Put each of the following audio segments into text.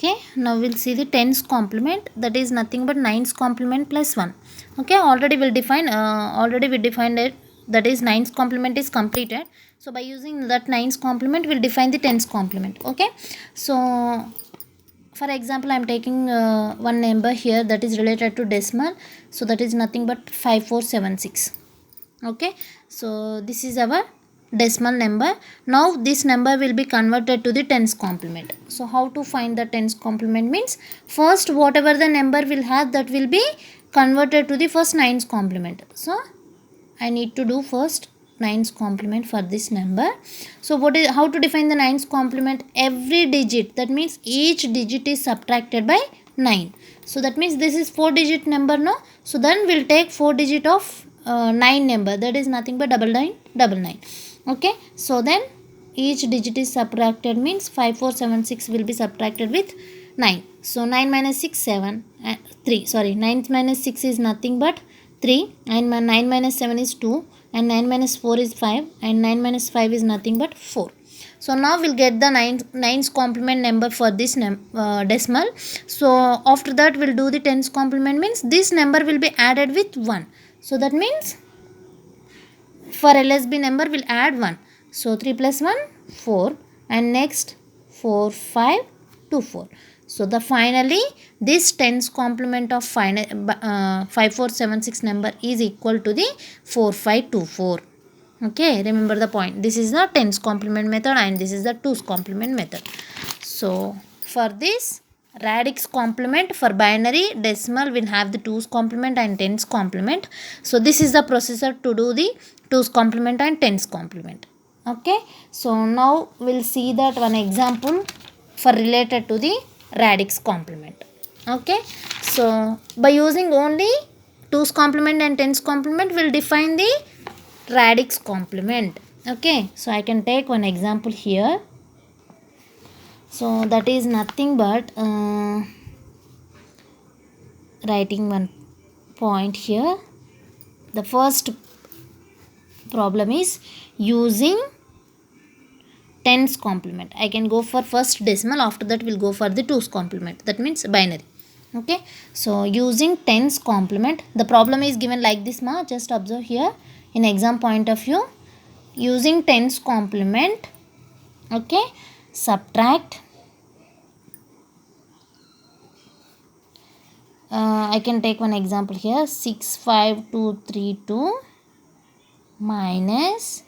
Okay, now we'll see the tens complement, that is nothing but nines complement plus 1. Okay, already we defined it, that is nines complement is completed. So by using that nines complement we'll define the tens complement. Okay, so for example I am taking one number here that is related to decimal, so that is nothing but 5476. Okay, so this is our decimal number. Now this number will be converted to the tens complement. So how to find the tens complement means, first whatever the number will have, that will be converted to the first nines complement. So I need to do first nines complement for this number. So how to define the nines complement? Every digit, that means each digit is subtracted by 9. So that means this is 4 digit number, no? So then we'll take 4 digit of 9 number, that is nothing but 9999. Okay, so then each digit is subtracted, means 5476 will be subtracted with 9. So 9 minus 6 7 3, sorry, 9 minus 6 is nothing but 3, and 9 minus 7 is 2, and 9 minus 4 is 5, and 9 minus 5 is nothing but 4. So now we'll get the nines complement number for this decimal. So after that we'll do the tens complement, means this number will be added with 1. So that means for LSB number we'll add 1. So 3 plus 1 4, and next 4 5 2 4. So the finally this tens complement of 5476 number is equal to the 4524. Okay, remember the point. This is the tens complement method and this is the twos complement method. So for this radix complement, for binary decimal will have the twos complement and tens complement. So this is the procedure to do the twos complement and tens complement. Okay, so now we'll see that one example for related to the radix complement. Okay, so by using only twos complement and tens complement we'll define the radix complement. Okay, so I can take one example here. So that is nothing but writing one point here. The first problem is using tens complement. I can go for first decimal, after that we'll go for the twos complement, that means binary. Okay, so using tens complement, the problem is given like this, just observe here in exam point of view. Using tens complement, okay, subtract, I can take one example here, 65232 minus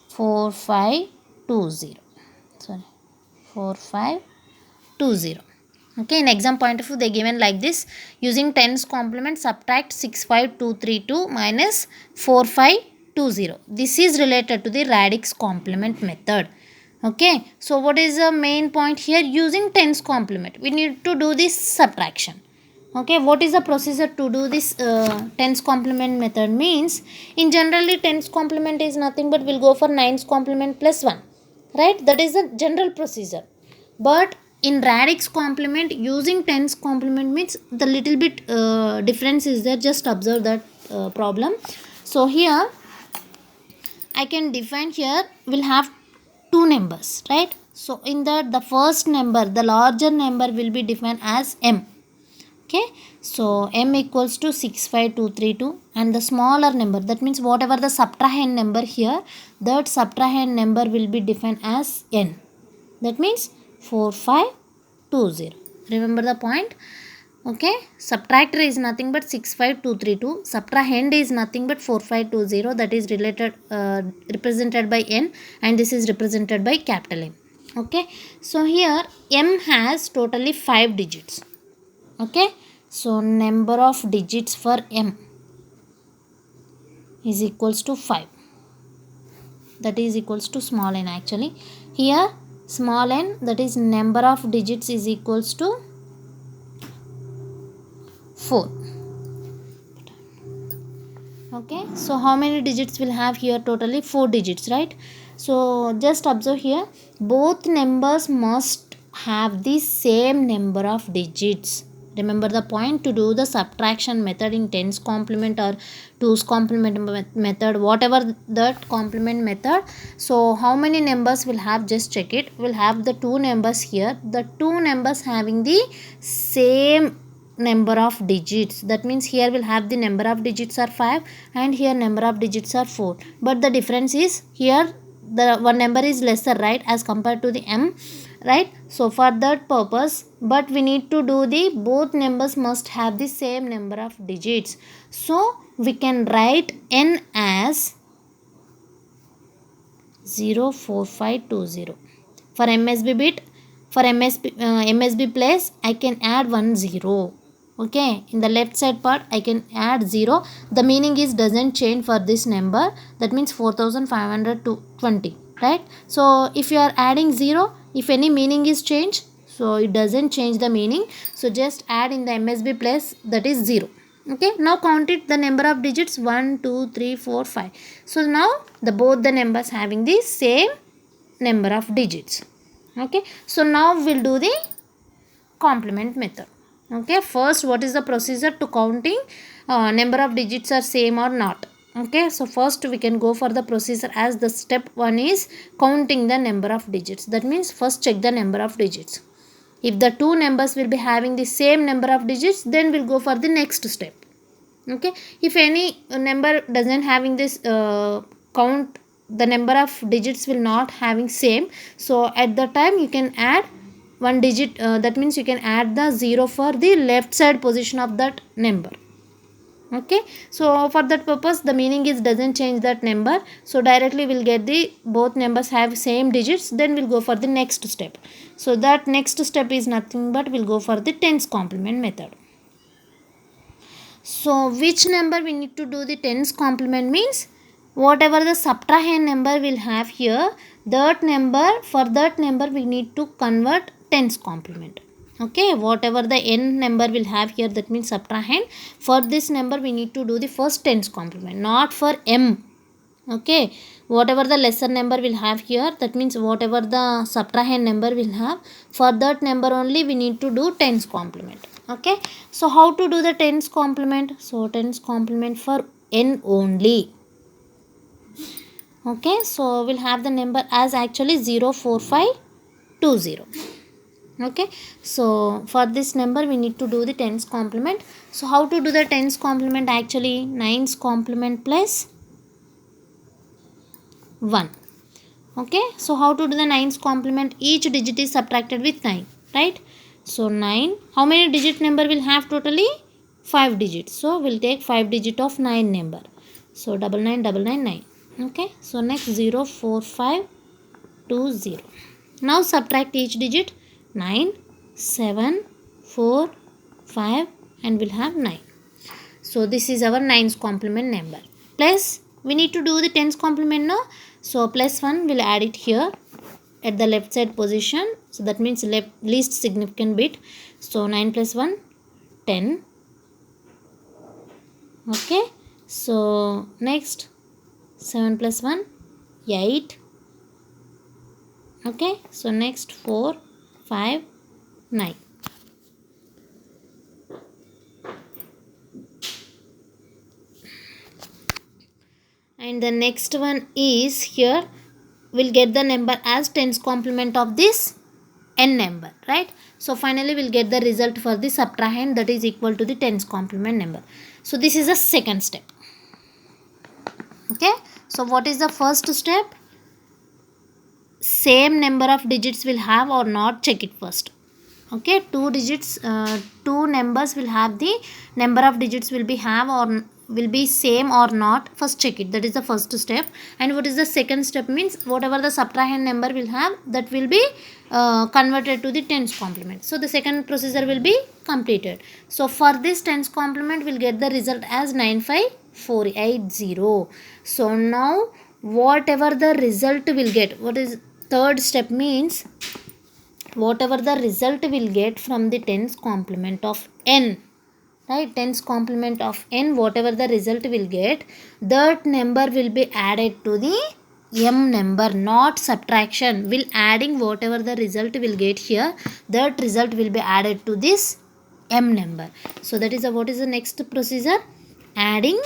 4520, sorry, 4520. Okay, in exam point of view they given like this, using tens complement subtract 65232 minus 4520. This is related to the radix complement method. Okay, so what is the main point here? Using tens complement we need to do this subtraction. Okay, what is the procedure to do this tens complement method? Means in generally tens complement is nothing but we'll go for nines complement plus 1, right? That is the general procedure. But in radix complement using tens complement means the little bit difference is there. Just observe that problem. So here I can define, here we'll have two numbers, right? So in that the first number, the larger number will be defined as m. Okay, so m equals to 65232, and the smaller number, that means whatever the subtrahend number here, that subtrahend number will be defined as n, that means 4520. Remember the point. Okay, subtractor is nothing but 65232, subtrahend is nothing but 4520, that is related represented by n, and this is represented by capital M. Okay, so here m has totally 5 digits. Okay, so number of digits for m is equals to 5, that is equals to small n. Actually here small n, that is number of digits, is equals to 4. Okay, so how many digits will have here? Totally 4 digits, right? So just observe here, both numbers must have the same number of digits. Remember the point, to do the subtraction method in tens complement or twos complement method, whatever that complement method. So how many numbers will have, just check it. We'll have the two numbers here, the two numbers having the same number of digits. That means here we'll have the number of digits are 5 and here number of digits are 4, but the difference is here the one number is lesser, right, as compared to the m, right? So for that purpose, but we need to do the both numbers must have the same number of digits. So we can write n as 04520. For MSB bit, for MSB place, I can add 10. Okay, in the left side part I can add 0. The meaning is doesn't change for this number. That means 4520, right? So if you are adding 0, if any meaning is changed, so it doesn't change the meaning. So just add in the MSB place, that is 0. Okay, now count it, the number of digits 1 2 3 4 5. So now the both the numbers having the same number of digits. Okay, so now we'll do the complement method. Okay, first what is the procedure to counting number of digits are same or not. Okay, so first we can go for the procedure as the step 1 is counting the number of digits. That means first check the number of digits. If the two numbers will be having the same number of digits, then we'll go for the next step. Okay, if any number doesn't having this count, the number of digits will not having same, so at the time you can add one digit, that means you can add the 0 for the left side position of that number. Okay, so for that purpose the meaning is doesn't change that number, so directly we'll get the both numbers have same digits, then we'll go for the next step. So that next step is nothing but we'll go for the tens complement method. So which number we need to do the tens complement means whatever the subtrahend number will have here, that number, for that number we need to convert tens complement. Okay, whatever the n number will have here, that means subtrahend, for this number we need to do the first tens complement, not for m. Okay, whatever the lesser number will have here, that means whatever the subtrahend number will have, for that number only we need to do tens complement. Okay, so how to do the tens complement? So tens complement for n only. Okay, so we'll have the number as actually 04520. Okay, so for this number we need to do the tens complement. So how to do the tens complement? Actually nines complement plus 1. Okay, so how to do the nines complement? Each digit is subtracted with 9, right? So 9, how many digit number will have totally? 5 digits. So we'll take 5 digit of 9 number. So 99999. Okay, so next 04520. Now subtract each digit. 9, 7, 4, 5 and we'll have 9. So this is our nines complement number. Plus we need to do the tens complement now. So plus 1 we'll add it here at the left side position. So that means least significant bit. So 9 plus 1, 10. Okay. So next 7 plus 1, 8. Okay. So next 4, 5, 9. And the next one is here we'll get the number as tens complement of this n number, right? So finally we'll get the result for the subtrahend, that is equal to the tens complement number. So this is the second step. Okay, so what is the first step? Same number of digits will have or not, check it first. Okay, two numbers will have the number of digits will be have or will be same or not, first check it. That is the first step. And what is the second step means whatever the subtrahend number will have, that will be converted to the tens complement. So the second procedure will be completed. So for this tens complement we'll get the result as 95480. So now whatever the result will get, what is third step means whatever the result will get from the tens complement of n, right? Tens complement of n, whatever the result will get, that number will be added to the m number, not subtraction. Will adding whatever the result will get here, that result will be added to this m number. So that is what is the next procedure? Adding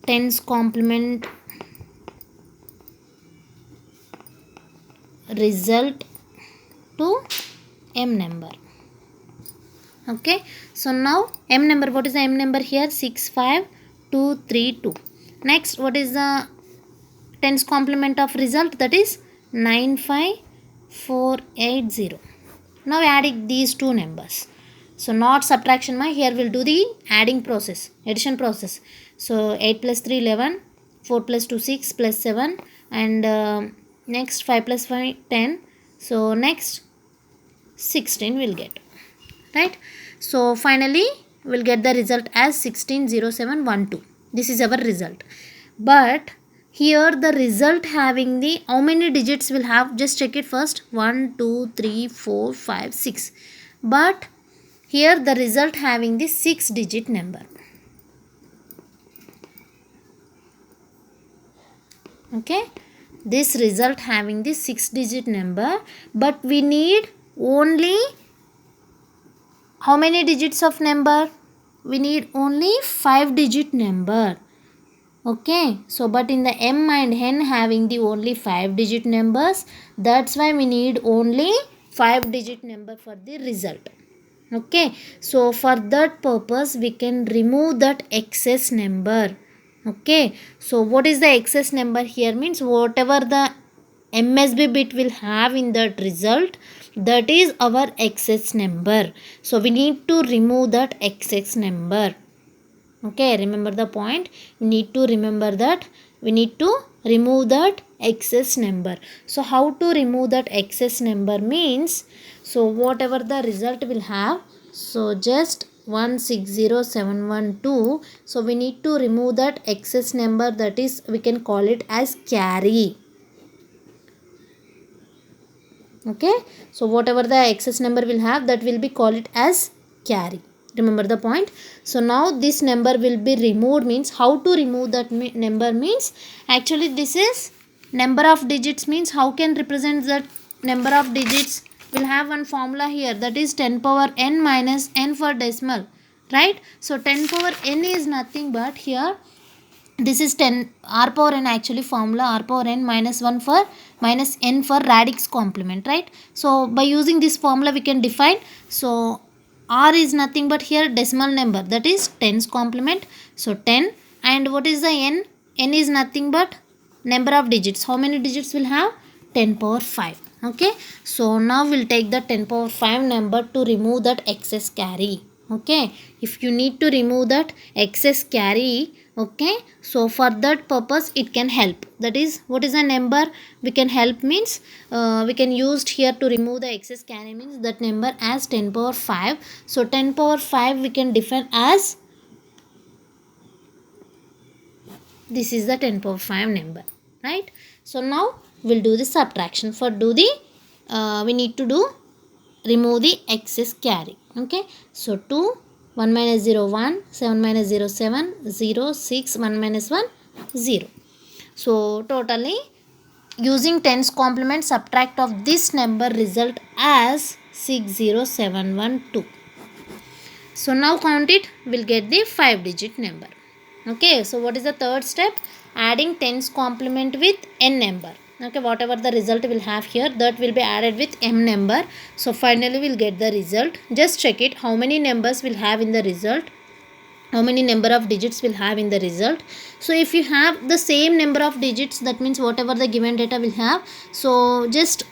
tens complement result to m number. Okay, so now m number, what is the m number here? 65232. Next, what is the tens complement of result? That is 95480. Now adding these two numbers. So not subtraction, here we'll do the adding process, addition process. So 8 plus 3 11, 4 plus 2 6 plus 7, and next 5 plus 5 10. So next 16 we'll get, right? So finally we'll get the result as 160712. This is our result. But here the result having the, how many digits will have? Just check it first. 1 2 3 4 5 6. But here the result having the 6 digit number. Okay, this result having the 6 digit number, but we need only how many digits of number? We need only 5 digit number. Okay, so but in the m and n having the only 5 digit numbers, that's why we need only 5 digit number for the result. Okay, so for that purpose we can remove that excess number. Okay, so what is the excess number here? Means whatever the MSB bit will have in that result, that is our excess number. So we need to remove that excess number. Okay, remember the point. We need to remember that we need to remove that excess number. So how to remove that excess number means, so whatever the result will have, so just 160712. So we need to remove that excess number, that is we can call it as carry. Okay, so whatever the excess number will have, that will be called it as carry. Remember the point. So now this number will be removed. Means how to remove that number means, actually this is number of digits. Means how can represent that number of digits? Will have one formula here, that is 10 power n minus n for decimal, right? So 10 power n is nothing but here this is 10 r power n, actually formula r power n minus 1 for minus n for radix complement, right? So by using this formula we can define. So r is nothing but here decimal number, that is tens complement. So 10, and what is the n? N is nothing but number of digits. How many digits will have? 10 power 5. Okay, so now we'll take the 10 power 5 number to remove that excess carry. Okay, if you need to remove that excess carry, okay, so for that purpose it can help. That is, what is the number we can help means, we can use here to remove the excess carry means that number as 10 power 5. So 10 power 5 we can define as, this is the 10 power 5 number, right? So now we'll do the subtraction. For do the we need to do remove the excess carry. Okay, so 2 1 minus 0 1, 7 minus 0 7, 0 6, 1 minus 1 0. So totally using tens complement subtract of this number result as 60712. So now count it, we'll get the 5 digit number. Okay, so what is the third step? Adding tens complement with n number. Okay, whatever the result will have here, that will be added with m number. So finally we'll get the result. Just check it, how many numbers will have in the result, how many number of digits will have in the result. So if you have the same number of digits, that means whatever the given data will have, so just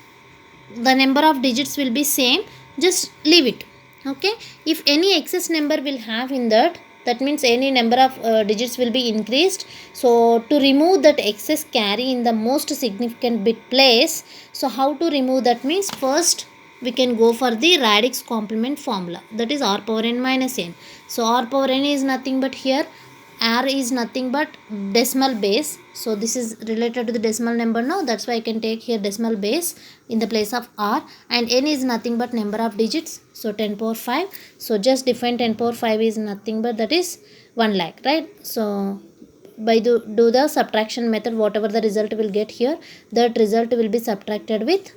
the number of digits will be same, just leave it. Okay, if any excess number will have in that, that means any number of digits will be increased. So to remove that excess carry in the most significant bit place, so how to remove that means, first we can go for the radix complement formula, that is r power n minus n. So r power n is nothing but here r is nothing but decimal base. So this is related to the decimal number now, that's why I can take here decimal base in the place of r, and n is nothing but number of digits. So 10 power 5. So just define 10 power 5 is nothing but that is 1 lakh, right? So by do the subtraction method, whatever the result will get here, that result will be subtracted with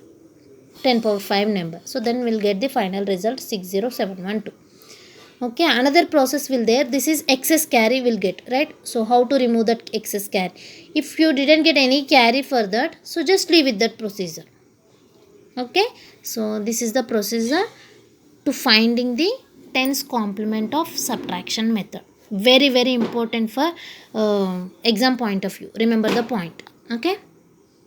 10 power 5 number. So then we'll get the final result 60712. Okay, another process will there. This is excess carry will get, right? So how to remove that excess carry? If you didn't get any carry for that, so just leave with that procedure. Okay, so this is the procedure to finding the tens complement of subtraction method. Very important for exam point of view. Remember the point. Okay.